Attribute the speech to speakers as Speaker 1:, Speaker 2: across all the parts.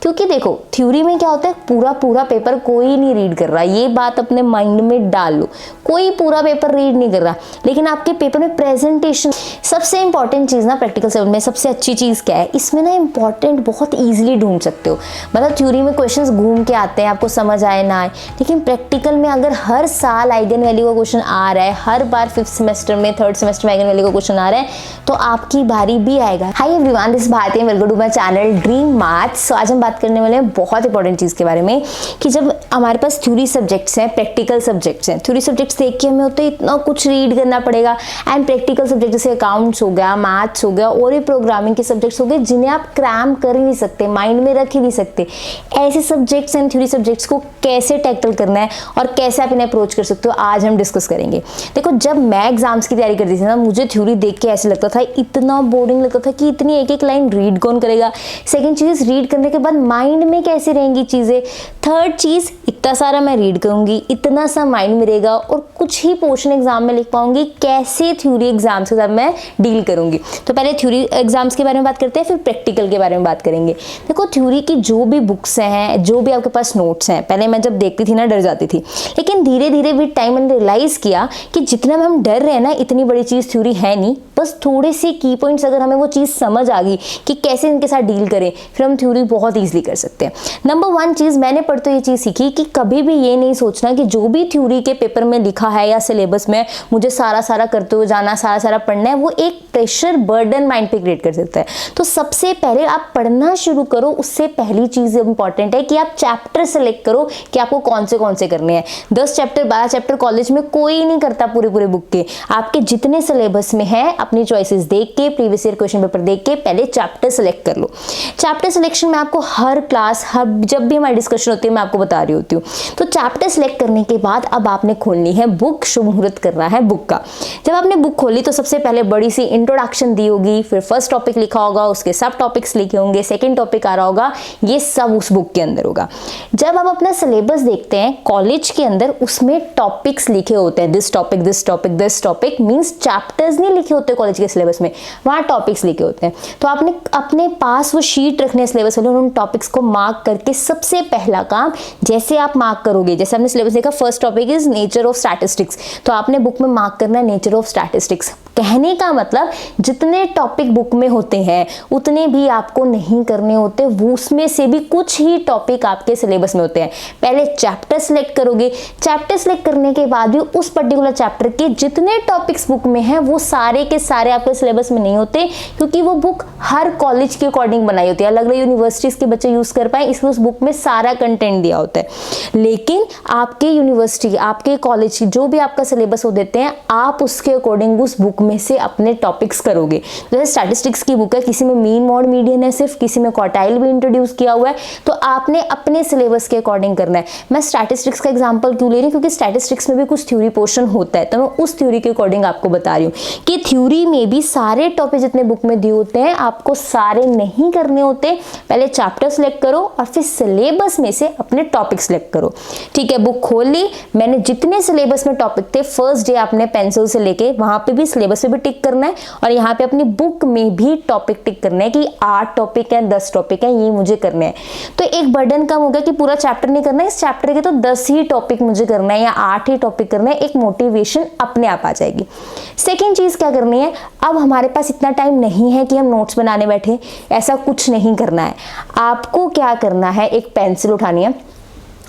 Speaker 1: क्योंकि देखो थ्योरी में क्या होता है, पूरा पूरा पेपर कोई नहीं रीड कर रहा, ये बात अपने माइंड में डाल लो, कोई पूरा पेपर रीड नहीं कर रहा। लेकिन आपके पेपर में प्रेजेंटेशन, सबसे इंपॉर्टेंट चीज़ ना प्रैक्टिकल सेवन में सबसे अच्छी चीज़ क्या है, इसमें ना इंपॉर्टेंट बहुत ईजिली ढूंढ सकते हो। मतलब थ्योरी में क्वेश्चंस घूम के आते हैं, आपको समझ आए ना आए, लेकिन प्रैक्टिकल में अगर हर साल आइगन वैल्यू का क्वेश्चन आ रहा है, हर बार 5th सेमेस्टर में 3rd सेमेस्टर में आइगन वैल्यू का क्वेश्चन आ रहा है, तो आपकी बारी भी आएगा। Hi everyone, this Bharti, welcome to my channel Dream Maths. So आज हम बात करने वाले हैं बहुत इंपॉर्टेंट चीज़ के बारे में कि जब हमारे पास थ्योरी सब्जेक्ट्स हैं, प्रैक्टिकल सब्जेक्ट्स हैं, थ्योरी सब्जेक्ट्स देख के हमें होता है इतना कुछ रीड करना पड़ेगा, एंड प्रैक्टिकल सब्जेक्ट जैसे अकाउंट्स हो गया, मैथ्स हो गया और भी प्रोग्रामिंग के सब्जेक्ट्स हो गए जिन्हें आप क्रैम कर ही नहीं सकते, माइंड में रख ही नहीं सकते। ऐसे सब्जेक्ट्स एंड थ्योरी सब्जेक्ट्स को कैसे टैकल करना है और कैसे आप इन्हें अप्रोच कर सकते हो, आज हम डिस्कस करेंगे। देखो जब मैं एग्जाम्स की तैयारी करती थी ना, मुझे थ्योरी देख के ऐसे लगता था, इतना बोरिंग लगता था कि इतनी एक एक लाइन रीड कौन करेगा। सेकंड चीज़, रीड करने के बाद माइंड में कैसे रहेंगी चीज़ें। थर्ड चीज़, इतना सारा मैं रीड करूंगी, इतना सा माइंड में रहेगा और कुछ ही पोर्शन एग्जाम में लिख पाऊंगी, कैसे थ्योरी एग्जाम्स के साथ मैं डील करूंगी। तो पहले थ्योरी एग्जाम्स के बारे में बात करते हैं, फिर प्रैक्टिकल के बारे में बात करेंगे। देखो थ्योरी की जो भी बुक्स हैं, जो भी आपके पास नोट्स हैं, पहले मैं जब देखती थी ना डर जाती थी, लेकिन धीरे धीरे विद टाइम मैंने रियलाइज किया कि जितना में हम डर रहे हैं ना, इतनी बड़ी चीज़ थ्योरी है नहीं। बस थोड़े से की पॉइंट्स अगर हमें वो चीज़ समझ आ गई कि कैसे इनके साथ डील करें, फिर हम थ्योरी बहुत ईजिली कर सकते हैं। नंबर 1 चीज़ मैंने पढ़ते ये चीज़ सीखी कि कभी भी ये नहीं सोचना कि जो भी थ्योरी के पेपर में लिखा है या सिलेबस में मुझे सारा करते हुए जाना, सारा पढ़ना है, वो एक प्रेशर बर्डन माइंड पे क्रिएट कर सकता है। तो सबसे पहले आप पढ़ना शुरू करो, उससे पहली चीज़ इंपॉर्टेंट है कि आप चैप्टर सेलेक्ट करो कि आपको कौन से करने हैं। 10 चैप्टर 12 चैप्टर कॉलेज में कोई नहीं करता पूरे बुक के। आपके जितने सिलेबस में है अपनी चॉइसेस देख के, प्रीवियस ईयर क्वेश्चन पेपर देख के पहले चैप्टर सेलेक्ट कर लो। चैप्टर सिलेक्शन में आपको हर क्लास, जब भी हमारी डिस्कशन होती है मैं आपको बता रही होती हूँ। तो चैप्टर सेलेक्ट करने के बाद अब आपने खोलनी है बुक, शुभ मुहूर्त करना है बुक का। जब आपने बुक खोली तो सबसे पहले बड़ी सी इंट्रोडक्शन दी होगी, फिर फर्स्ट टॉपिक लिखा होगा, उसके सब टॉपिक्स लिखे होंगे, सेकेंड टॉपिक आ रहा होगा, ये सब उस बुक के अंदर होगा। जब आप अपना सिलेबस देखते हैं कॉलेज के अंदर, उसमें टॉपिक्स लिखे होते हैं, this topic this topic this topic, means chapters नहीं लिखे होते कॉलेज के सिलेबस में, वहाँ टॉपिक्स लिखे होते हैं। तो आपने अपने पास वो शीट रखने सिलेबस वाले, उन टॉपिक्स को मार्क करके सबसे पहला काम, जैसे आप मार्क करोगे, जैसे आपने सिलेबस देखा first topic is nature of statistics, तो आपने बुक में मार्क करना है नेचर ऑफ स्टैटिस्टिक्स। कहने का मतलब जितने टॉपिक बुक में होते हैं उतने भी आपको नहीं करने होते, वो उसमें से भी कुछ ही टॉपिक आपके सिलेबस में होते हैं। पहले चैप्टर सेलेक्ट करोगे, चैप्टर सेलेक्ट करने के बाद भी उस पर्टिकुलर चैप्टर के जितने टॉपिक्स बुक में हैं वो सारे के सारे आपके सिलेबस में नहीं होते, क्योंकि वो बुक हर कॉलेज के अकॉर्डिंग बनाई होती है, अलग अलग यूनिवर्सिटीज के बच्चे यूज कर पाए, इसलिए उस बुक में सारा कंटेंट दिया होता है। लेकिन आपके यूनिवर्सिटी, आपके कॉलेज जो भी आपका सिलेबस हो देते हैं, आप उसके अकॉर्डिंग उस बुक में से अपने टॉपिक्स करोगे। जैसे स्टैटिस्टिक्स की बुक है, किसी में मीन मॉड मीडियन है, सिर्फ किसी में क्वार्टाइल भी इंट्रोड्यूस किया हुआ है, तो आपने अपने सिलेबस के अकॉर्डिंग करना है। मैं स्टैटिस्टिक्स का एग्जांपल क्यों ले रही हूँ, क्योंकि स्टैटिस्टिक्स में भी कुछ थ्योरी पोर्शन होता है, तो मैं उस थ्योरी के अकॉर्डिंग आपको बता रही हूँ कि थ्योरी में भी सारे टॉपिक जितने बुक में दिए होते हैं आपको सारे नहीं करने होते। पहले चैप्टर सेलेक्ट करो और फिर सिलेबस में से अपने टॉपिक सेलेक्ट करो। ठीक है, बुक खोल ली, मैंने जितने सिलेबस में टॉपिक थे फर्स्ट डे आपने पेंसिल से लेके वहां पे भी सिलेबस पे भी टिक करना है, और यहाँ पे अपनी बुक में भी टॉपिक टिक करना है कि 8 टॉपिक है, 10 टॉपिक है, ये मुझे करने हैं। तो एक बर्डन कम हो गया कि पूरा चैप्टर नहीं करना है, इस चैप्टर के तो 10 ही टॉपिक मुझे करना है या 8 ही टॉपिक करना है, एक मोटिवेशन अपने आप आ जाएगी। सेकेंड चीज क्या करनी है, अब हमारे पास इतना टाइम नहीं है कि हम नोट्स बनाने बैठे, ऐसा कुछ नहीं करना है। आपको क्या करना है, एक पेंसिल उठानी है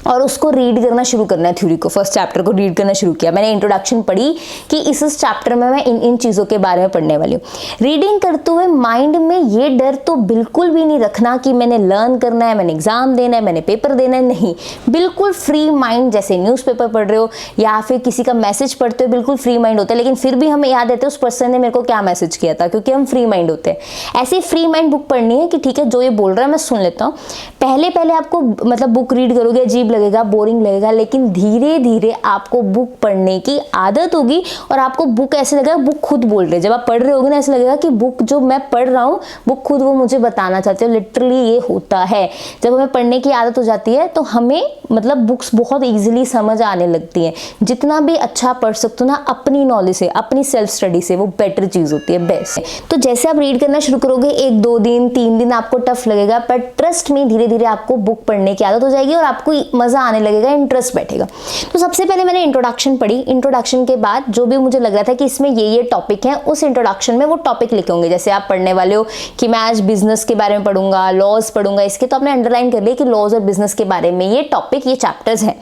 Speaker 1: और उसको रीड करना शुरू करना है। थ्योरी को, फर्स्ट चैप्टर को रीड करना शुरू किया, मैंने इंट्रोडक्शन पढ़ी कि इस चैप्टर में मैं इन चीज़ों के बारे में पढ़ने वाली हूँ। रीडिंग करते हुए माइंड में ये डर तो बिल्कुल भी नहीं रखना कि मैंने लर्न करना है, मैंने एग्जाम देना है, मैंने पेपर देना है, नहीं। बिल्कुल फ्री माइंड, जैसे न्यूज़पेपर पढ़ रहे हो या फिर किसी का मैसेज पढ़ते हो, बिल्कुल फ्री माइंड होता है, लेकिन फिर भी हमें याद रहता है उस पर्सन ने मेरे को क्या मैसेज किया था, क्योंकि हम फ्री माइंड होते हैं। ऐसी फ्री माइंड बुक पढ़नी है कि ठीक है जो ये बोल रहा है मैं सुन लेता हूँ। पहले आपको मतलब बुक रीड करोगे, अजीब अजीब लगेगा, बोरिंग लगेगा, लेकिन धीरे धीरे आपको बुक पढ़ने की आदत होगी और आपको बुक ऐसे लगेगा बुक खुद बोल रहे है। जब आप पढ़ रहे होगे ना ऐसा लगेगा कि बुक जो मैं पढ़ रहा हूँ बुक खुद वो मुझे बताना चाहते हो। लिटरली ये होता है। जब हमें पढ़ने की आदत हो जाती है तो हमें मतलब बुक्स बहुत ईजिली समझ आने लगती हैं। जितना भी अच्छा पढ़ सकते हो ना अपनी नॉलेज से, अपनी सेल्फ स्टडी से, वो बेटर चीज होती है, बेस्ट। तो जैसे आप रीड करना शुरू करोगे 1-2 दिन 3 दिन आपको टफ लगेगा, पर ट्रस्ट में धीरे धीरे आपको बुक पढ़ने की आदत हो जाएगी और आपको मजा आने लगेगा, इंटरेस्ट बैठेगा। तो सबसे पहले मैंने इंट्रोडक्शन पढ़ी। इंट्रोडक्शन के बाद जो भी मुझे लग रहा था कि इसमें ये टॉपिक है, उस इंट्रोडक्शन में वो टॉपिक लिखे होंगे। जैसे आप पढ़ने वाले हो कि मैं आज बिजनेस के बारे में पढ़ूंगा, लॉज पढ़ूंगा, इसके तो आपने अंडरलाइन कर लिया कि लॉज और बिजनेस के बारे में ये टॉपिक, ये चैप्टर्स हैं।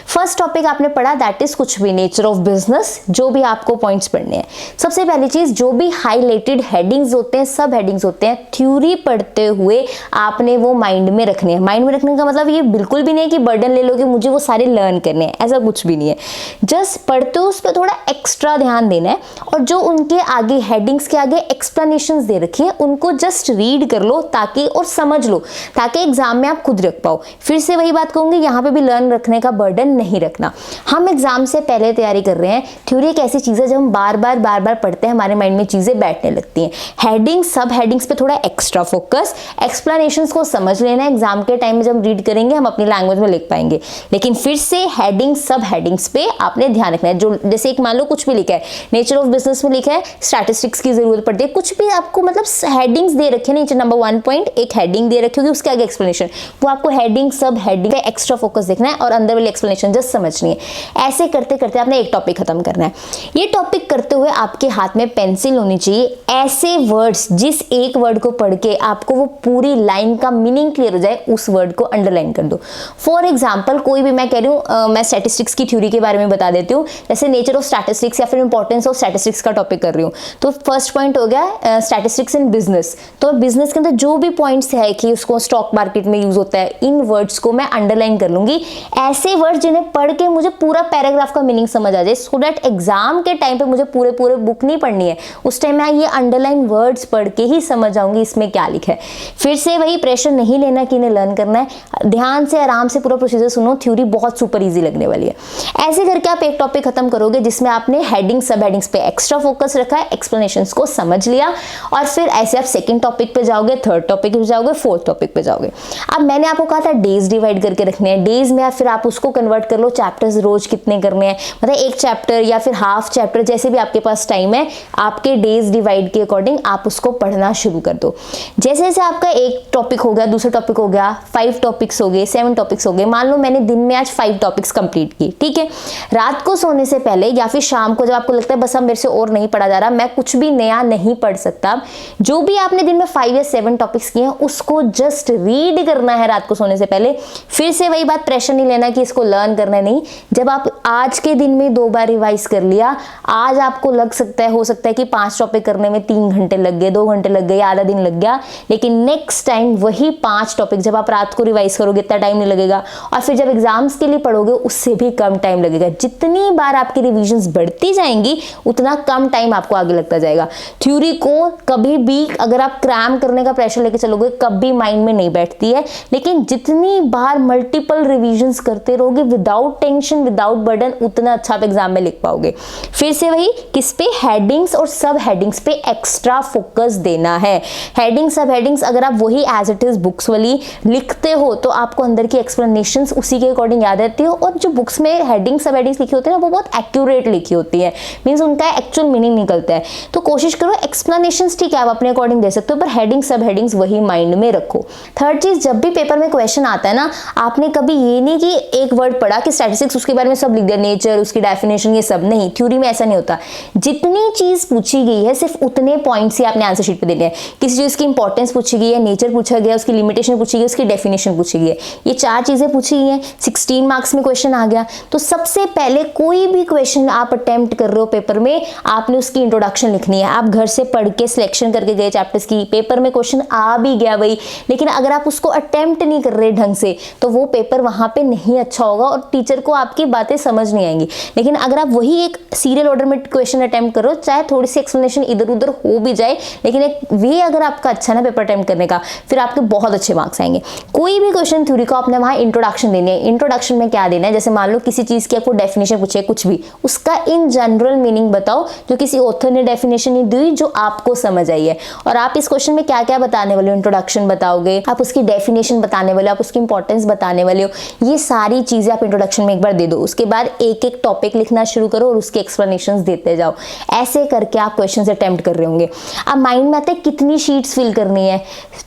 Speaker 1: फर्स्ट टॉपिक आपने पढ़ा दैट इज कुछ भी, नेचर ऑफ बिजनेस, जो भी आपको पॉइंट्स पढ़ने हैं। सबसे पहली चीज, जो भी हाईलाइटेड हेडिंग्स होते हैं, सब हेडिंग्स होते हैं, थ्योरी पढ़ते हुए आपने वो माइंड में रखने हैं। माइंड में रखने का मतलब ये बिल्कुल भी नहीं है कि बर्डन ले लो कि मुझे वो सारे लर्न करने हैं, ऐसा कुछ भी नहीं है। जस्ट पढ़ते हो उस पर थोड़ा एक्स्ट्रा ध्यान देना है और जो उनके आगे हेडिंग्स के आगे एक्सप्लेनेशंस दे रखी है उनको जस्ट रीड कर लो ताकि और समझ लो, ताकि एग्जाम में आप खुद रख पाओ। फिर से वही बात कहूंगी, यहाँ पे भी लर्न रखने का बर्डन नहीं रखना। हम एग्जाम से पहले तैयारी कर रहे हैं। थ्योरी एक ऐसी चीज है जब हम बार बार पढ़ते हैं हमारे माइंड में चीजें बैठने लगती हैं। हेडिंग्स, सब हेडिंग्स पे थोड़ा एक्स्ट्रा फोकस, एक्सप्लेनेशंस को समझ लेना। एग्जाम के टाइम में जब हम रीड करेंगे हम अपनी लैंग्वेज में लिख पाएंगे, लेकिन फिर से हेडिंग्स, सब हेडिंग्स पे आपने ध्यान रखना है। जो जैसे एक मान लो कुछ भी लिखा है, नेचर ऑफ बिजनेस में लिखा है, स्टैटिस्टिक्स की जरूरत पड़ती है, कुछ भी आपको मतलब हेडिंग्स दे रखे हैं। नीचे नंबर 1 पॉइंट एक हेडिंग दे रखी होगी, उसके आगे एक्सप्लेनेशन, वो आपको हेडिंग, सब हेडिंग पे एक्स्ट्रा फोकस देखना है और अंदर वाली एक्सप्लेनेशन जस्ट समझनी है। ऐसे करते करते आपने एक टॉपिक खत्म करना है। ये टॉपिक करते हुए आपके हाथ में पेंसिल होनी चाहिए। ऐसे वर्ड्स, जिस एक वर्ड को पढ़ के आपको वो पूरी लाइन का मीनिंग क्लियर हो जाए, उस वर्ड को अंडरलाइन कर दो। फॉर एग्जाम्पल, कोई भी मैं कह रही हूँ, मैं स्टैटिस्टिक्स की थ्योरी के बारे में बता देती हूँ। जैसे नेचर ऑफ स्टैटिस्टिक्स या फिर इंपॉर्टेंस ऑफ स्टैटिस्टिक्स का टॉपिक कर रही हूँ, तो फर्स्ट पॉइंट हो गया स्टैटिस्टिक्स इन बिजनेस। तो बिजनेस के अंदर जो भी पॉइंट्स है कि उसको स्टॉक मार्केट में यूज होता है, इन वर्ड्स को मैं अंडरलाइन कर लूंगी। ऐसे वर्ड्स जिन्हें पढ़ के मुझे पूरा पैराग्राफ का मीनिंग समझ आ जाए, सो दैट एग्जाम के टाइम पे मुझे पूरे बुक नहीं पढ़नी है, उस टाइम मैं ये अंडरलाइन वर्ड्स पढ़ के ही समझ जाऊंगी इसमें क्या लिखा है। फिर से वही, प्रेशर नहीं लेना कि इन्हें लर्न करना है, ध्यान से आराम से पूरा प्रोसीजर सुनो। थ्योरी बहुत सुपर इजी लगने वाली है। ऐसे करके आप एक टॉपिक खत्म करोगे जिसमें आपने हेडिंग, सब हेडिंग्स पे एक्स्ट्रा फोकस रखा है, एक्सप्लेनेशंस को समझ लिया, और फिर ऐसे आप सेकंड टॉपिक पे जाओगे, थर्ड टॉपिक पे जाओगे, फोर्थ टॉपिक पे जाओगे। अब मैंने आपको कहा था डेज डिवाइड करके रखने हैं। डेज में फिर आप उसको कन्वर्ट कर लो, चैप्टर्स रोज कितने करने हैं, मतलब एक चैप्टर या फिर हाफ चैप्टर, जैसे भी आपके पास टाइम है, आपके डेज डिवाइड के अकॉर्डिंग आप उसको पढ़ना शुरू कर दो। जैसे जैसे आपका एक टॉपिक हो गया, दूसरा टॉपिक हो गया, 5 टॉपिक्स हो गए, 7 टॉपिक्स हो गए। मान लो मैंने दिन में आज 5 टॉपिक्स कंप्लीट किए, ठीक है। रात को सोने से पहले या फिर शाम को जब आपको लगता है बस अब मेरे से और नहीं पढ़ा जा रहा, मैं कुछ भी नया नहीं पढ़ सकता, जो भी आपने दिन में 5 या 7 टॉपिक्स किए हैं उसको जस्ट रीड करना है रात को सोने से पहले। फिर से वही बात, प्रेशर नहीं लेना कि इसको लर्न करना है, नहीं। जब आप आज के दिन में 2 बार रिवाइज कर लिया, आज आपको लग सकता है, हो सकता है कि 5 टॉपिक करने में 3 घंटे लग गए, 2 घंटे लग गए, आधा दिन लग गया, लेकिन नेक्स्ट टाइम वही 5 टॉपिक जब आप रात को रिवाइज करोगे इतना टाइम नहीं लगेगा, और फिर जब एग्जाम्स के लिए पढ़ोगे उससे भी कम टाइम लगेगा। जितनी बार आपकी रिविजन्स बढ़ती जाएंगी उतना कम टाइम आपको आगे लगता जाएगा। थ्योरी को कभी भी अगर आप क्रैम करने का प्रेशर लेके चलोगे कभी माइंड में नहीं बैठती है, लेकिन जितनी बार मल्टीपल रिविजन्स करते रहोगे विदाउट टेंशन, विदाउट बर्डन, उतना अच्छा आप एग्जाम में लिख पाओगे। फिर से वही, किस पे, हेडिंग्स और सब हेडिंग्स पे एक्स्ट्रा फोकस देना है। हेडिंग, सब हेडिंग्स अगर आप वही एज इट इज बुक्स वाली लिखते हो तो आपको अंदर की एक्सप्लेनेशंस उसी के अकॉर्डिंग याद रहती हो, और जो बुक्स में हेडिंग, सब हेडिंग्स लिखी होती है ना, वो बहुत एक्यूरेट लिखी होती है, मींस उनका एक्चुअल मीनिंग निकलता है। तो कोशिश करो एक्सप्लेनेशंस ठीक है आप अपने अकॉर्डिंग दे सकते हो, पर हेडिंग, सब हेडिंग्स वही माइंड में रखो। थर्ड चीज, जब भी पेपर में क्वेश्चन आता है ना, आपने कभी ये नहीं कि एक वर्ड पढ़ा कि स्टैटिस्टिक्स, उसके बारे में सब लिख दिया, नेचर, उसकी डेफिनेशन, ये सब नहीं। थ्योरी में ऐसा नहीं होता। जितनी चीज पूछी गई है सिर्फ उतने पॉइंट्स ही आपने आंसर शीट पे देने हैं। किसी चीज की इंपॉर्टेंस पूछी गई है, नेचर पूछा गया, उसकी लिमिटेशन पूछी गई, उसकी डेफिनेशन पूछी गई है, ये 4 चीजें पूछी गई हैं, 16 मार्क्स में क्वेश्चन आ गया। तो सबसे पहले कोई भी क्वेश्चन आप अटेम्प्ट कर रहे हो पेपर में, आपने उसकी इंट्रोडक्शन लिखनी है। आप घर से पढ़ के सिलेक्शन करके गए चैप्टर्स की, पेपर में क्वेश्चन आ भी गया वही, लेकिन अगर आप उसको अटेम्प्ट नहीं कर रहे ढंग से तो वो पेपर वहां पे नहीं अच्छा होगा और टीचर को आपकी बातें समझ नहीं आएंगी। लेकिन अगर आप वही एक सीरियल ऑर्डर में क्वेश्चन अटेम्प्ट करो, चाहे थोड़ी सी एक्सप्लेनेशन इधर उधर हो भी जाए, लेकिन एक वे अगर आपका अच्छा ना पेपर अटेम्प्ट करने का, फिर आपके बहुत अच्छे मार्क्स आएंगे। कोई भी क्वेश्चन थ्योरी को आपने वहां इंट्रोडक्शन इंट्रोडक्शन देनी है। इंट्रोडक्शन में क्या देना है, जैसे मान लो किसी चीज की आपको डेफिनेशन पूछे, कुछ भी, उसका इन जनरल मीनिंग बताओ जो किसी ऑथर ने डेफिनेशन नहीं दी जो आपको समझ आई है। और आप इस क्वेश्चन में क्या क्या बताने वाले हो, इंट्रोडक्शन बताओगे, आप उसकी डेफिनेशन बताने वाले हो, आप उसकी इंपॉर्टेंस बताने वाले हो, ये सारी चीजें आप इंट्रोडक्शन में एक बार दे दो। उसके बाद एक एक टॉपिक लिखना शुरू करो और उसके एक्सप्लेनेशंस देते जाओ। ऐसे करके आप क्वेश्चन अटेम्प्ट कर रहे होंगे। अब माइंड में आते हैं कितनी शीट्स फिल करनी है।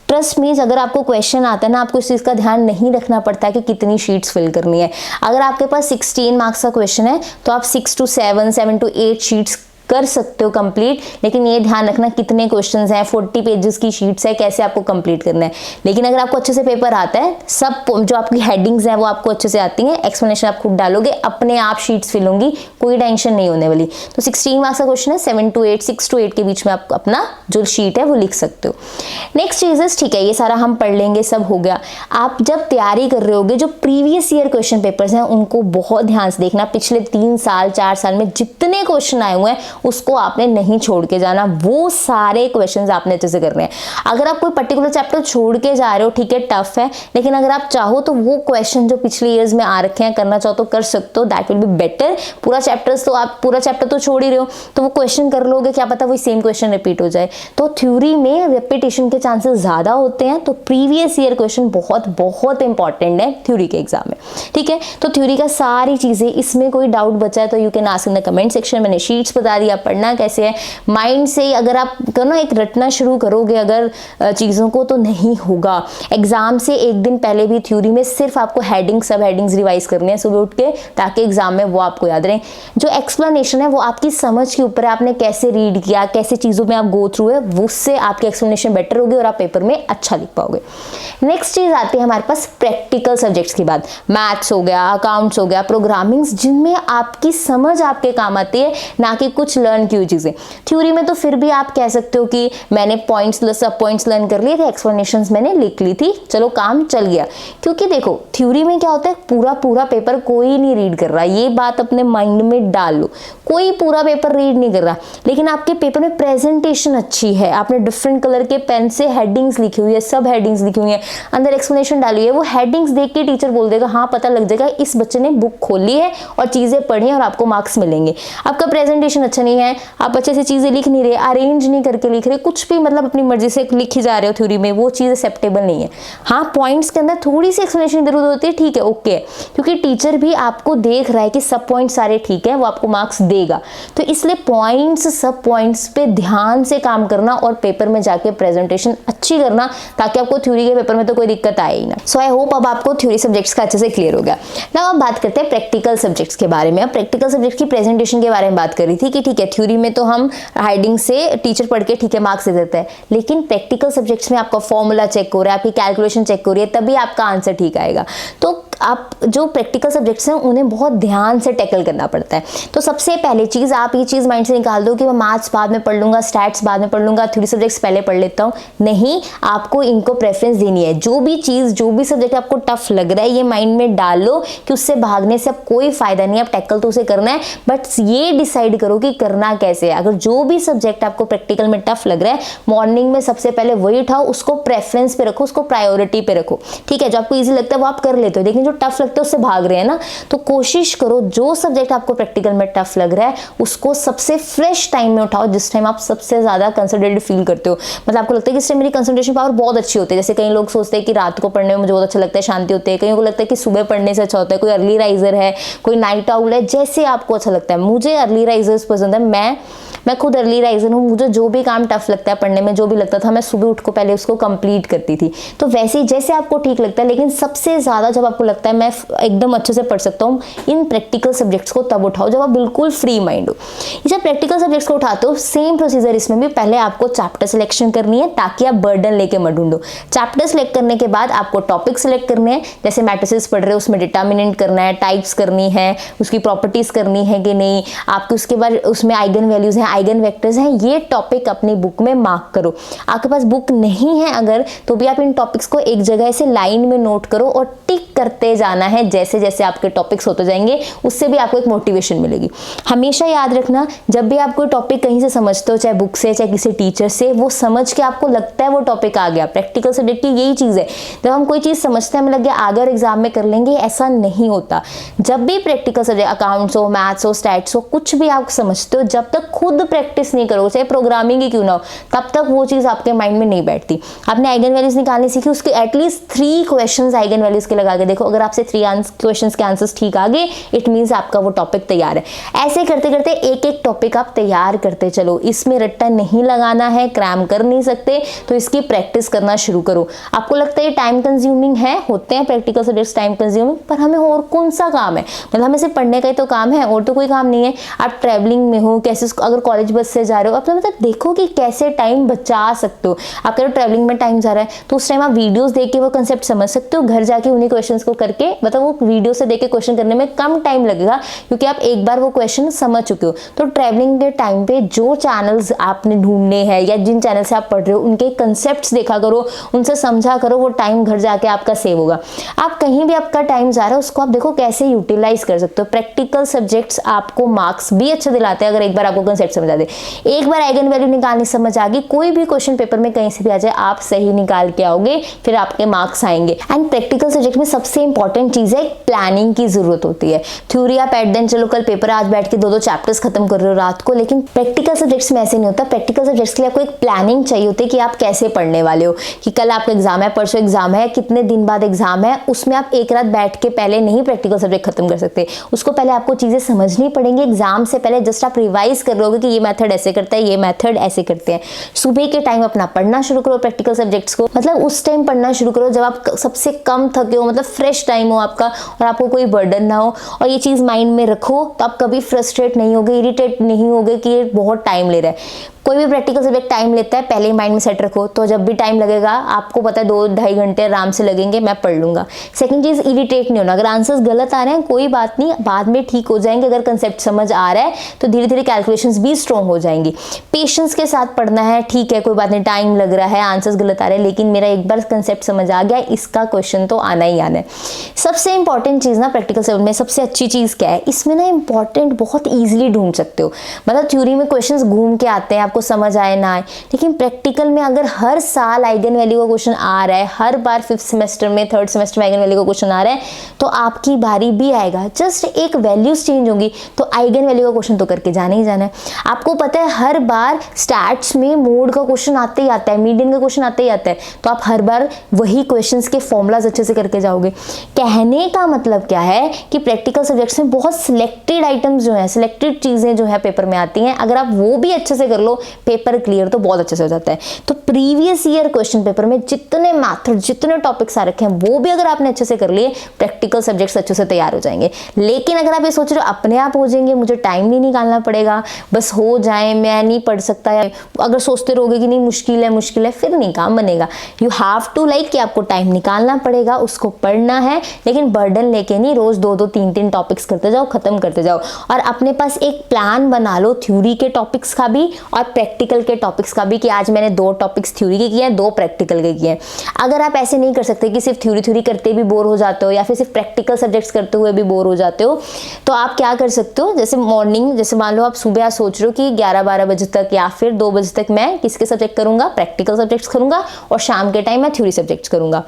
Speaker 1: ट्रस्ट मीन्स अगर आपको क्वेश्चन आता है ना, आपको इस चीज का ध्यान नहीं रखना पड़ता है कि कितनी शीट्स फिल करनी है। अगर आपके पास 16 मार्क्स का क्वेश्चन है तो आप 6 to 7 to 8 शीट्स कर सकते हो कंप्लीट, लेकिन ये ध्यान रखना कितने क्वेश्चंस हैं, 40 पेजेस की शीट्स है, कैसे आपको कंप्लीट करना है। लेकिन अगर आपको अच्छे से पेपर आता है, सब जो आपकी हेडिंग्स हैं वो आपको अच्छे से आती हैं, एक्सप्लेनेशन आप खुद डालोगे, अपने आप शीट्स फिल होंगी, कोई टेंशन नहीं होने वाली। तो 16 मार्क्स का क्वेश्चन है, 7 to 8, 6 to 8 के बीच में आप अपना जो शीट है वो लिख सकते हो। नेक्स्ट चीजेस, ठीक है, ये सारा हम पढ़ लेंगे, सब हो गया। आप जब तैयारी कर रहे होगे, जो प्रीवियस ईयर क्वेश्चन पेपर्स हैं उनको बहुत ध्यान से देखना। पिछले 3 साल 4 साल में जितने क्वेश्चन आए हुए हैं उसको आपने नहीं छोड़ के जाना, वो सारे क्वेश्चंस आपने अच्छे से करने हैं। अगर आप कोई पर्टिकुलर चैप्टर छोड़ के जा रहे हो, ठीक है, टफ है, लेकिन अगर आप चाहो तो वो क्वेश्चन जो पिछले ईयर्स में आ रखे हैं करना चाहो तो कर सकते हो, दैट विल बी बेटर। पूरा चैप्टर तो छोड़ ही रहे हो तो वो क्वेश्चन कर लोगे, क्या पता वही सेम क्वेश्चन रिपीट हो जाए। तो थ्योरी में रिपीटेशन के चांसेस ज्यादा होते हैं, तो प्रीवियस ईयर क्वेश्चन बहुत बहुत इंपॉर्टेंट है थ्योरी के एग्जाम में, ठीक है। तो थ्योरी का सारी चीजें, इसमें कोई डाउट बचा है तो you can ask in the comment section. मैंने शीट्स बता दिया, पढ़ना कैसे है, माइंड से अगर आप करो एक रटना शुरू करोगे अगर चीजों को तो नहीं होगा। एग्जाम से एक दिन पहले भी थ्योरी में सिर्फ आपको हेडिंग सब हेडिंग्स रिवाइज करनी है सुबह उठ के, ताकि एग्जाम में वो आपको याद रहे। जो एक्सप्लेनेशन है वो आपकी समझ के ऊपर है, आपने कैसे रीड किया, कैसे चीजों में आप गो थ्रू है, उससे आपकी एक्सप्लेनेशन बेटर होगी और आप पेपर में अच्छा लिख पाओगे। नेक्स्ट चीज आती है हमारे पास प्रैक्टिकल सब्जेक्ट्स की बात। मैथ्स हो गया, अकाउंट्स हो गया, प्रोग्रामिंग्स, जिनमें आपकी समझ आपके काम आती है, ना कि कुछ लर्न की चीजें। थ्योरी में तो फिर भी आप कह सकते हो कि मैंने सब पॉइंट्स लर्न कर लिए थे, एक्सप्लेनेशंस मैंने लिख ली थी, चलो काम चल गया। क्योंकि देखो थ्योरी में क्या होता है, पूरा पेपर कोई नहीं रीड कर रहा, ये बात अपने माइंड में डाल लो। कोई पूरा पेपर रीड नहीं कर रहा, लेकिन आपके पेपर में प्रेजेंटेशन अच्छी है, आपने डिफरेंट कलर के पेन से हेडिंग्स लिखी हुई है, सब हेडिंग्स लिखी हुई है, अंदर एक्सप्लेनेशन डाली है, वो हेडिंग्स देख के टीचर बोल देगा हाँ पता लग जाएगा इस बच्चे ने बुक खोली है और चीजें पढ़ी और आपको मार्क्स मिलेंगे। आपका प्रेजेंटेशन अच्छा नहीं है, आप अच्छे से चीजें लिख नहीं रहे, अरेंज नहीं करके लिख रहे, कुछ भी मतलब अपनी मर्जी से लिखी जा रहे हो थ्योरी में, वो चीज एक्सेप्टेबल नहीं है। हाँ पॉइंट्स के अंदर थोड़ी सी एक्सप्लेनेशन जरूरत होती है, ठीक है, ओके, क्योंकि टीचर भी आपको देख रहा है कि सब पॉइंट्स सारे ठीक है, वो आपको मार्क्स देगा। तो इसलिए पॉइंट्स सब पॉइंट्स पे ध्यान से काम करना और पेपर में जाके प्रेजेंटेशन अच्छी करना, ताकि आपको थ्योरी के पेपर में तो कोई दिक्कत आए ही ना। सो आई होप अब आपको थ्योरी सब्जेक्ट्स का अच्छे से क्लियर हो गया। नाउ अब बात करते हैं प्रैक्टिकल सब्जेक्ट्स के बारे में। अब प्रैक्टिकल सब्जेक्ट की प्रेजेंटेशन के बारे में बात करी थी कि ठीक है थ्योरी में तो हम हेडिंग से टीचर पढ़ के ठीक है मार्क्स दे देता है, लेकिन प्रैक्टिकल सब्जेक्ट्स में आपका फॉर्मूला चेक हो रहा है, आपकी कैलकुलेशन चेक हो रही है, तभी आपका आंसर ठीक आएगा। तो आप जो प्रैक्टिकल सब्जेक्ट्स हैं उन्हें बहुत ध्यान से टैकल करना पड़ता है। तो सबसे पहले चीज आप ये चीज माइंड से निकाल दो कि मैं मैथ्स बाद में पढ़ लूंगा, स्टैट्स बाद में पढ़ लूंगा, थ्योरी सब्जेक्ट्स पहले पढ़ लेता हूँ। नहीं, आपको इनको प्रेफरेंस देनी है। जो भी चीज जो भी सब्जेक्ट आपको टफ लग रहा है ये माइंड में डाल लो कि उससे भागने से अब कोई फायदा नहीं है, आप टैकल तो उसे करना है, बट ये डिसाइड करो कि करना कैसे है। अगर जो भी सब्जेक्ट आपको प्रैक्टिकल में टफ लग रहा है, मॉर्निंग में सबसे पहले वही उठाओ, उसको प्रेफरेंस पे रखो, उसको प्रायोरिटी पे रखो, ठीक है। जो आपको ईजी लगता है वो आप कर लेते हो, लेकिन जो टफ लगता है उससे भाग रहे हैं ना, तो कोशिश करो जो सब्जेक्ट आपको प्रैक्टिकल में टफ लग रहा है उसको सबसे फ्रेश टाइम में उठाओ, जिस टाइम आप सबसे ज्यादा कंसंट्रेटेड फील करते हो। मतलब आपको लगता है कि इस टाइम मेरी कंसंट्रेशन पावर बहुत अच्छी होती है। जैसे कई लोग सोचते हैं कि रात को पढ़ने में मुझे बहुत अच्छा लगता है, शांति होती है, कईयों को लगता है कि सुबह पढ़ने से अच्छा होता है, कोई अर्ली राइजर है, कोई नाइट आउल है, जैसे आपको अच्छा लगता है। मुझे अर्ली राइजर्स पसंद है, मैं खुद अर्ली राइजर हूँ। मुझे जो भी काम टफ लगता है पढ़ने में, जो भी लगता था, मैं सुबह उठ को पहले उसको कंप्लीट करती थी। तो वैसे ही जैसे आपको ठीक लगता है, लेकिन सबसे ज्यादा जब आपको लगता है मैं एकदम अच्छे से पढ़ सकता हूँ इन प्रैक्टिकल सब्जेक्ट्स को, तब उठाओ जब आप बिल्कुल फ्री माइंड हो। जब प्रैक्टिकल सब्जेक्ट्स को उठाते हो, सेम प्रोसीजर इसमें भी, पहले आपको चैप्टर सिलेक्शन करनी है ताकि आप बर्डन लेके मत ढूंढो। चैप्टर सिलेक्ट करने के बाद आपको टॉपिक सिलेक्ट करने हैं। जैसे मैट्रिसेस पढ़ रहे हो उसमें डिटर्मिनेंट करना है, टाइप्स करनी है, उसकी प्रॉपर्टीज करनी है कि नहीं, आपके उसके बाद उसमें आइगन वैल्यूज हैं, आइगन वेक्टर्स हैं, ये टॉपिक अपनी बुक में मार्क करो। आपके पास बुक नहीं है अगर, तो भी आप इन टॉपिक्स को एक जगह से लाइन में नोट करो और टिक करते जाना है, जैसे जैसे आपके टॉपिक्स होते जाएंगे उससे भी आपको एक मोटिवेशन मिलेगी। हमेशा याद रखना, जब भी आप कोई टॉपिक कहीं से समझते हो, चाहे बुक से चाहे किसी टीचर से, वो समझ के आपको लगता है वो टॉपिक आ गया। प्रैक्टिकल सब्जेक्ट की यही चीज़ है, जब हम कोई चीज़ समझते हैं हमें लग गया आगे और एग्जाम में कर लेंगे, ऐसा नहीं होता। जब भी प्रैक्टिकल सब्जेक्ट, अकाउंट्स हो, मैथ्स हो, स्टैट्स हो, कुछ भी आप समझते हो, जब तक खुद प्रैक्टिस नहीं करोगे, चाहे प्रोग्रामिंग ही क्यों ना हो, तब तक वो चीज़ आपके माइंड में नहीं बैठती। आपने आइगन वैल्यूज निकालनी सीखी, उसके एटलीस्ट 3 क्वेश्चंस आइगन वैल्यूज के लगा के देखो, अगर आपसे 3 क्वेश्चंस के आंसर्स ठीक आ गए, इट मींस आपका वो टॉपिक तैयार है। ऐसे करते करते एक एक टॉपिक आप तैयार करते चलो, इसमें रट्टा नहीं लगाना है, क्रैम कर नहीं सकते, तो इसकी प्रैक्टिस करना शुरू करो। आपको लगता है टाइम कंज्यूमिंग है, होते हैं प्रैक्टिकल सब्जेक्ट्स टाइम कंज्यूमिंग, पर हमें और कौन सा काम है, मतलब हमें सिर्फ पढ़ने का ही तो काम है, और तो कोई काम नहीं है। आप ट्रैवलिंग में हो, कैसे अगर कॉलेज बस से जा रहे हो, आप तो मतलब देखो कि कैसे टाइम बचा सकते हो। आप कह रहे हो ट्रैवलिंग में टाइम जा रहा है, तो उस टाइम आप वीडियोस देख के वो कंसेप्ट समझ सकते हो, घर जाके उन्हीं क्वेश्चंस को करके, मतलब वो वीडियो से देख के क्वेश्चन करने में कम टाइम लगेगा, क्योंकि आप एक बार वो क्वेश्चन समझ चुके हो। तो ट्रैवलिंग के टाइम पे जो चैनल्स आपने ढूंढने हैं या जिन चैनल से आप पढ़ रहे हो, उनके कंसेप्ट्स देखा करो, उनसे समझा करो, वो टाइम घर जाके आपका सेव होगा। आप कहीं भी आपका टाइम जा रहा है, उसको आप देखो कैसे यूटिलाइज कर सकते हो। प्रैक्टिकल सब्जेक्ट्स आपको मार्क्स भी अच्छे दिलाते हैं, अगर एक बार आपको कंसेप्ट समझ आ दे। एक बार आइगन वैल्यू निकालनी समझ आ गई, कोई भी क्वेश्चन पेपर में कहीं से भी आ जाए, आप सही निकाल के आओगे, फिर आपके मार्क्स आएंगे। एंड प्रैक्टिकल सब्जेक्ट में सबसे इंपॉर्टेंट चीज है, प्लानिंग की जरूरत होती है। थ्योरी आप एट देन चलो कल पेपर, आज बैठ के 2-2 चैप्टर्स खत्म कर रहे हो रात को, लेकिन प्रैक्टिकल सब्जेक्ट्स में ऐसे नहीं होता। प्रैक्टिकल सब्जेक्ट्स के लिए आपको एक प्लानिंग चाहिए होती है कि आप कैसे पढ़ने वाले हो, कि कल आपका एग्जाम है, परसों एग्जाम है, कितने दिन बाद एग्जाम है, उसमें आप एक रात बैठ के पहले नहीं प्रैक्टिकल सब्जेक्ट खत्म कर सकते। उसको पहले आपको चीजें समझनी पड़ेंगी। एग्जाम से पहले जस्ट आप रिवाइज कर रहे कि ये मेथड ऐसे करता है, ये मेथड ऐसे करते हैं। सुबह के टाइम अपना पढ़ना शुरू करो प्रैक्टिकल सब्जेक्ट्स को, मतलब उस टाइम पढ़ना शुरू करो जब आप सबसे कम थके हो, मतलब फ्रेश टाइम हो आपका और आपको कोई बर्डन ना हो। और ये चीज माइंड में रखो, तो आप कभी फ्रस्ट्रेट नहीं होगे, इरिटेट नहीं होगे कि ये बहुत टाइम ले रहा है। कोई भी प्रैक्टिकल सब्जेक्ट टाइम लेता है, पहले ही माइंड में सेट रखो, तो जब भी टाइम लगेगा आपको पता है 2-2.5 घंटे आराम से लगेंगे, मैं पढ़ लूंगा। सेकंड चीज, इरिटेट नहीं होना। अगर आंसर्स गलत आ रहे हैं कोई बात नहीं, बाद में ठीक हो जाएंगे। अगर कंसेप्ट समझ आ रहा है तो धीरे धीरे कैलकुलेशंस भी स्ट्रॉन्ग हो जाएंगी। पेशेंस के साथ पढ़ना है, ठीक है कोई बात नहीं, टाइम लग रहा है, आंसर्स गलत आ रहे हैं, लेकिन मेरा एक बार कंसेप्ट समझ आ गया, इसका क्वेश्चन तो आना ही आना है। सबसे इंपॉर्टेंट चीज ना प्रैक्टिकल सब्जेक्ट में सबसे अच्छी चीज क्या है, इसमें ना इंपॉर्टेंट बहुत ईजिली ढूंढ सकते हो। मतलब थ्योरी में क्वेश्चन घूम के आते हैं, आपको समझ आए ना, लेकिन प्रैक्टिकल में अगर हर साल आइगन वैल्यू का क्वेश्चन आ रहा है, हर बार 5th सेमेस्टर में 3rd सेमेस्टर में आइगन वैल्यू का क्वेश्चन आ रहा है, तो आपकी बारी भी आएगा। जस्ट एक वैल्यूज चेंज होंगी, तो आइगन वैल्यू का क्वेश्चन तो करके जाना ही जाना है। आपको पता है हर बार स्टैट्स में मोड का क्वेश्चन आते ही आता है, मीडियन का क्वेश्चन आते ही आता है, तो आप हर बार वही क्वेश्चंस के फॉर्मूलाज अच्छे से करके जाओगे। कहने का मतलब क्या है कि प्रैक्टिकल सब्जेक्ट्स में बहुत सिलेक्टेड आइटम्स जो है, सिलेक्टेड चीजें जो है पेपर में आती हैं, अगर आप वो भी अच्छे से कर लो, पेपर क्लियर तो बहुत अच्छे से हो जाता है। तो प्रीवियस ईयर क्वेश्चन पेपर में जितने मेथड, जितने टॉपिक्स आ रखे हैं, वो भी अगर आपने अच्छे से कर लिए, प्रैक्टिकल सब्जेक्ट्स अच्छे से तैयार हो जाएंगे। लेकिन अगर आप ये सोच रहे हो अपने आप हो जाएंगे, मुझे टाइम नहीं निकालना पड़ेगा, बस हो जाए, मैं नहीं पढ़ सकता, या अगर सोचते रहोगे कि नहीं मुश्किल है, फिर नहीं काम बनेगा। यू हैव टू लाइक कि आपको टाइम निकालना पड़ेगा, उसको पढ़ना है, लेकिन बर्डन लेके नहीं, रोज 2-2, 3-3 टॉपिक्स करते जाओ, खत्म करते जाओ। और अपने पास एक प्लान बना लो, थ्योरी के टॉपिक्स का भी और प्रैक्टिकल के टॉपिक्स का भी, कि आज मैंने 2 टॉपिक्स थ्योरी के किए हैं, 2 प्रैक्टिकल के किए हैं। अगर आप ऐसे नहीं कर सकते कि सिर्फ थ्योरी करते भी बोर हो जाते हो, या फिर सिर्फ प्रैक्टिकल सब्जेक्ट्स करते हुए भी बोर हो जाते हो, तो आप क्या कर सकते हो, जैसे मॉर्निंग, जैसे मान लो आप सुबह सोच रहे हो कि 11-12 बजे तक या फिर 2 बजे तक मैं किसके सब्जेक्ट करूंगा, प्रैक्टिकल सब्जेक्ट्स करूंगा, और शाम के टाइम मैं थ्योरी सब्जेक्ट्स करूंगा।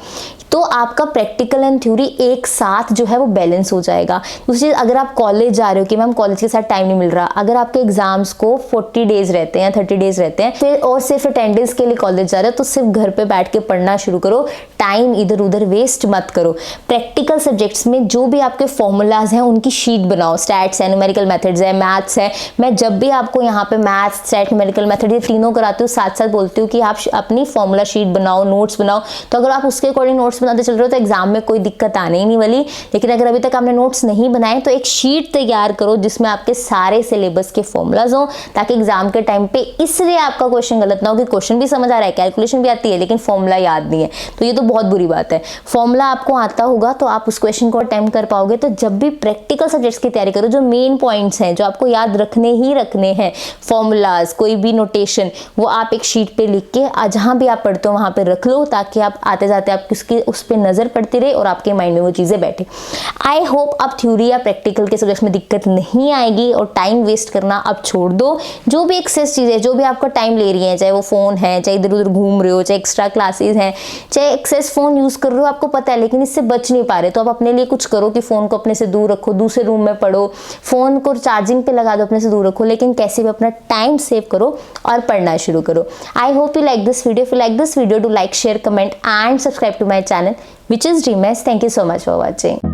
Speaker 1: तो आपका प्रैक्टिकल एंड थ्योरी एक साथ जो है वो बैलेंस हो जाएगा। दूसरी चीज, अगर आप कॉलेज जा रहे हो कि मैम कॉलेज के साथ टाइम नहीं मिल रहा, अगर आपके एग्जाम्स को 40 डेज रहते हैं, 30 डेज रहते हैं, फिर और सिर्फ अटेंडेंस के लिए कॉलेज जा रहे हो, तो सिर्फ घर पे बैठ के पढ़ना शुरू करो, टाइम इधर उधर वेस्ट मत करो। प्रैक्टिकल सब्जेक्ट्स में जो भी आपके फॉर्मूलाज हैं उनकी शीट बनाओ, स्टैट्स है, न्यूमेरिकल मेथड्स है, मैथ्स है। मैं जब भी आपको यहाँ पे मैथ्स, स्टैट, न्यूमेरिकल मेथड ये तीनों कराती हूँ, साथ साथ बोलती हूँ कि आप अपनी फॉर्मूला शीट बनाओ, नोट्स बनाओ। तो अगर आप उसके अकॉर्डिंग नोट्स बनाते चल रहे हो तो एग्जाम में कोई दिक्कत आने ही नहीं वाली। लेकिन अगर अभी तक आपने नोट्स नहीं बनाए तो एक शीट तैयार करो जिसमें आपके सारे सिलेबस के फॉर्मूलाज हो, ताकि एग्जाम के टाइम पे इसलिए आपका क्वेश्चन गलत ना हो कि क्वेश्चन भी समझ आ रहा है, कैलकुलेशन भी आती है, लेकिन फॉर्मूला याद नहीं है। तो ये तो बहुत बुरी बात है। फॉर्मूला आपको आता होगा तो आप उस क्वेश्चन को अटेम्प्ट कर पाओगे। तो जब भी प्रैक्टिकल सब्जेक्ट्स की तैयारी करो, जो मेन पॉइंट्स हैं जो आपको याद रखने ही रखने हैं, फॉर्मूलाज, कोई भी नोटेशन, वो आप एक शीट पे लिख के जहाँ भी आप पढ़ते हो वहाँ पे रख लो, ताकि आप आते जाते आप उसकी उस पर नज़र पड़ती रहे और आपके माइंड में वो चीज़ें बैठे। आई होप अब थ्योरी या प्रैक्टिकल के सब्जेक्ट्स में दिक्कत नहीं आएगी और टाइम वेस्ट करना अब छोड़ दो। जो भी एक्सेस चीज़ें जो भी आपका टाइम ले रही है, चाहे वो फ़ोन है, चाहे इधर उधर घूम रहे हो, चाहे एक्स्ट्रा क्लासेस हैं, चाहे एक्सेस फ़ोन यूज़ कर रहे हो, आपको पता है, लेकिन इससे बच नहीं पा रहे, तो आप अपने लिए कुछ करो कि फ़ोन को अपने से दूर रखो, दूसरे रूम में पढ़ो, फ़ोन को चार्जिंग पे लगा दो, अपने से दूर रखो, लेकिन कैसे भी अपना टाइम सेव करो और पढ़ना शुरू करो। I hope you like this video. If you like this video, do like, share, comment and subscribe to my channel which is DreamMess. Thank you so much for watching.